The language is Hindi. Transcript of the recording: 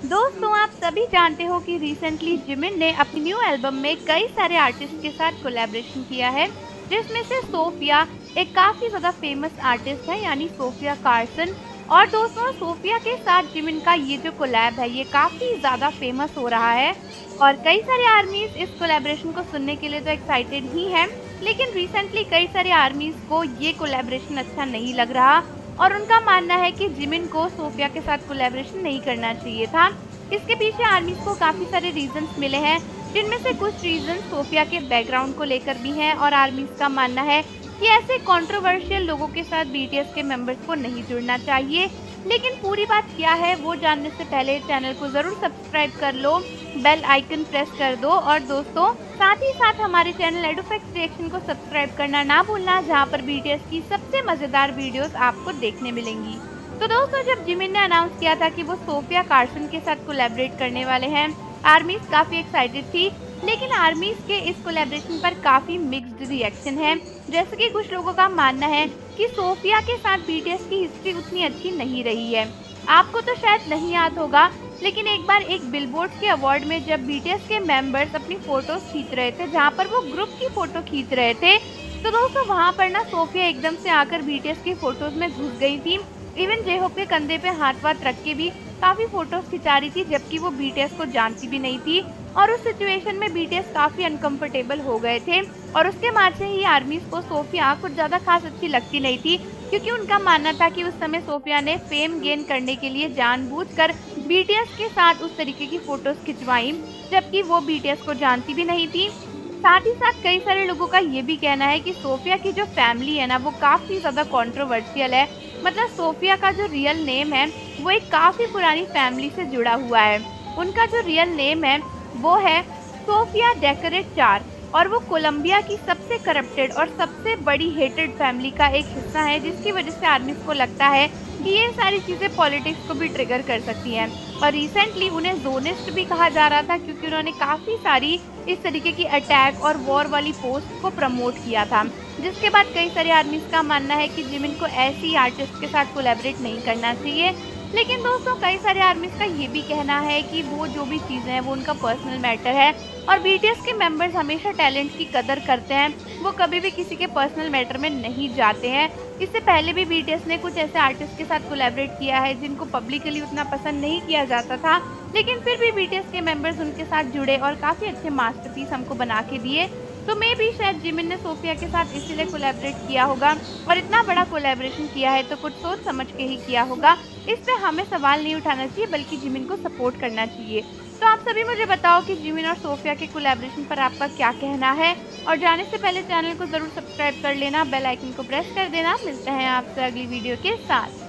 दोस्तों, आप सभी जानते हो कि रिसेंटली जिमिन ने अपनी न्यू एल्बम में कई सारे आर्टिस्ट के साथ कोलैबोरेशन किया है, जिसमें से सोफिया एक काफी ज्यादा फेमस आर्टिस्ट है, यानी सोफिया कार्सन। और दोस्तों, सोफिया के साथ जिमिन का ये जो कोलैब है, ये काफी ज्यादा फेमस हो रहा है और कई सारे आर्मीज इस कोलैबोरेशन को सुनने के लिए तो एक्साइटेड ही हैं। लेकिन रिसेंटली कई सारे आर्मीज को ये कोलैबोरेशन अच्छा नहीं लग रहा और उनका मानना है कि जिमिन को सोफिया के साथ कोलैबोरेशन नहीं करना चाहिए था। इसके पीछे आर्मीज को काफी सारे रीजंस मिले हैं, जिनमें से कुछ रीजन सोफिया के बैकग्राउंड को लेकर भी हैं और आर्मीज का मानना है कि ऐसे कंट्रोवर्शियल लोगों के साथ बीटीएस के मेंबर्स को नहीं जुड़ना चाहिए। लेकिन पूरी बात क्या है वो जानने से पहले चैनल को जरूर सब्सक्राइब कर लो, बेल आइकन प्रेस कर दो और दोस्तों साथ ही साथ हमारे चैनल एडोफैक्ट्स रिएक्शन को सब्सक्राइब करना ना भूलना, जहां पर बीटीएस की सबसे मजेदार वीडियोस आपको देखने मिलेंगी। तो दोस्तों, जब जिमिन ने अनाउंस किया था कि वो सोफिया कार्सन के साथ कोलैबोरेट करने वाले हैं, आर्मीज काफी एक्साइटेड थी। लेकिन आर्मीज के इस कोलैबोरेशन पर काफी मिक्स्ड रिएक्शन है। जैसे कि कुछ लोगों का मानना है कि सोफिया के साथ बीटीएस की हिस्ट्री उतनी अच्छी नहीं रही है। आपको तो शायद नहीं याद होगा, लेकिन एक बार एक बिलबोर्ड के अवार्ड में जब बीटीएस के मेंबर्स अपनी फोटोज खींच रहे थे, जहां पर वो ग्रुप की फोटो खींच रहे थे, तो दोस्तों वहां पर ना सोफिया एकदम से आकर बीटीएस की फोटोज में घुस गई थी। इवन जेहोप के कंधे पे हाथ वाथ रख के भी काफी फोटोज खिंचा रही थी, जबकि वो बीटीएस को जानती भी नहीं थी। और उस सिचुएशन में बीटीएस काफी अनकंफर्टेबल हो गए थे और उसके बाद से ही आर्मीज को सोफिया कुछ ज्यादा खास अच्छी लगती नहीं थी, क्योंकि उनका मानना था कि उस समय सोफिया ने फेम गेन करने के लिए जानबूझकर बीटीएस के साथ उस तरीके की फोटोज खिंचवाई, जबकि वो बीटीएस को जानती भी नहीं थी। साथ ही साथ कई सारे लोगों का ये भी कहना है कि सोफिया की जो फैमिली है ना, वो काफी ज्यादा कंट्रोवर्शियल है। मतलब सोफिया का जो रियल नेम है वो एक काफी पुरानी फैमिली से जुड़ा हुआ है। उनका जो रियल नेम है वो है सोफिया डेकरेट चार और वो कोलंबिया की सबसे करप्टेड और सबसे बड़ी हेटेड फैमिली का एक हिस्सा है, जिसकी वजह से आर्मीज को लगता है कि ये सारी चीजें पॉलिटिक्स को भी ट्रिगर कर सकती हैं। और रिसेंटली उन्हें जोनिस्ट भी कहा जा रहा था, क्योंकि उन्होंने काफी सारी इस तरीके की अटैक और वॉर वाली पोस्ट को प्रमोट किया था, जिसके बाद कई सारे आर्मीज का मानना है कि जिमिन को ऐसी आर्टिस्ट के साथ कोलैबोरेट नहीं करना चाहिए। लेकिन दोस्तों, कई सारे आर्मीज का ये भी कहना है कि वो जो भी चीजें हैं वो उनका पर्सनल मैटर है और बीटीएस के मेंबर्स हमेशा टैलेंट की कदर करते हैं, वो कभी भी किसी के पर्सनल मैटर में नहीं जाते हैं। इससे पहले भी बीटीएस ने कुछ ऐसे आर्टिस्ट के साथ कोलैबोरेट किया है जिनको पब्लिकली उतना पसंद नहीं किया जाता था, लेकिन फिर भी बीटीएस के मेंबर्स उनके साथ जुड़े और काफी अच्छे मास्टरपीस हमको बना के दिए। तो मे भी शायद जिमिन ने सोफिया के साथ इसीलिए कोलैबोरेट किया होगा और इतना बड़ा कोलैबोरेशन किया है तो कुछ सोच समझ के ही किया होगा। इस पे हमें सवाल नहीं उठाना चाहिए, बल्कि जिमिन को सपोर्ट करना चाहिए। तो आप सभी मुझे बताओ कि जिमिन और सोफिया के कोलैबोरेशन पर आपका क्या कहना है, और जाने से पहले चैनल को जरूर सब्सक्राइब कर लेना, बेल आइकन को प्रेस कर देना। मिलते हैं आपसे अगली वीडियो के साथ।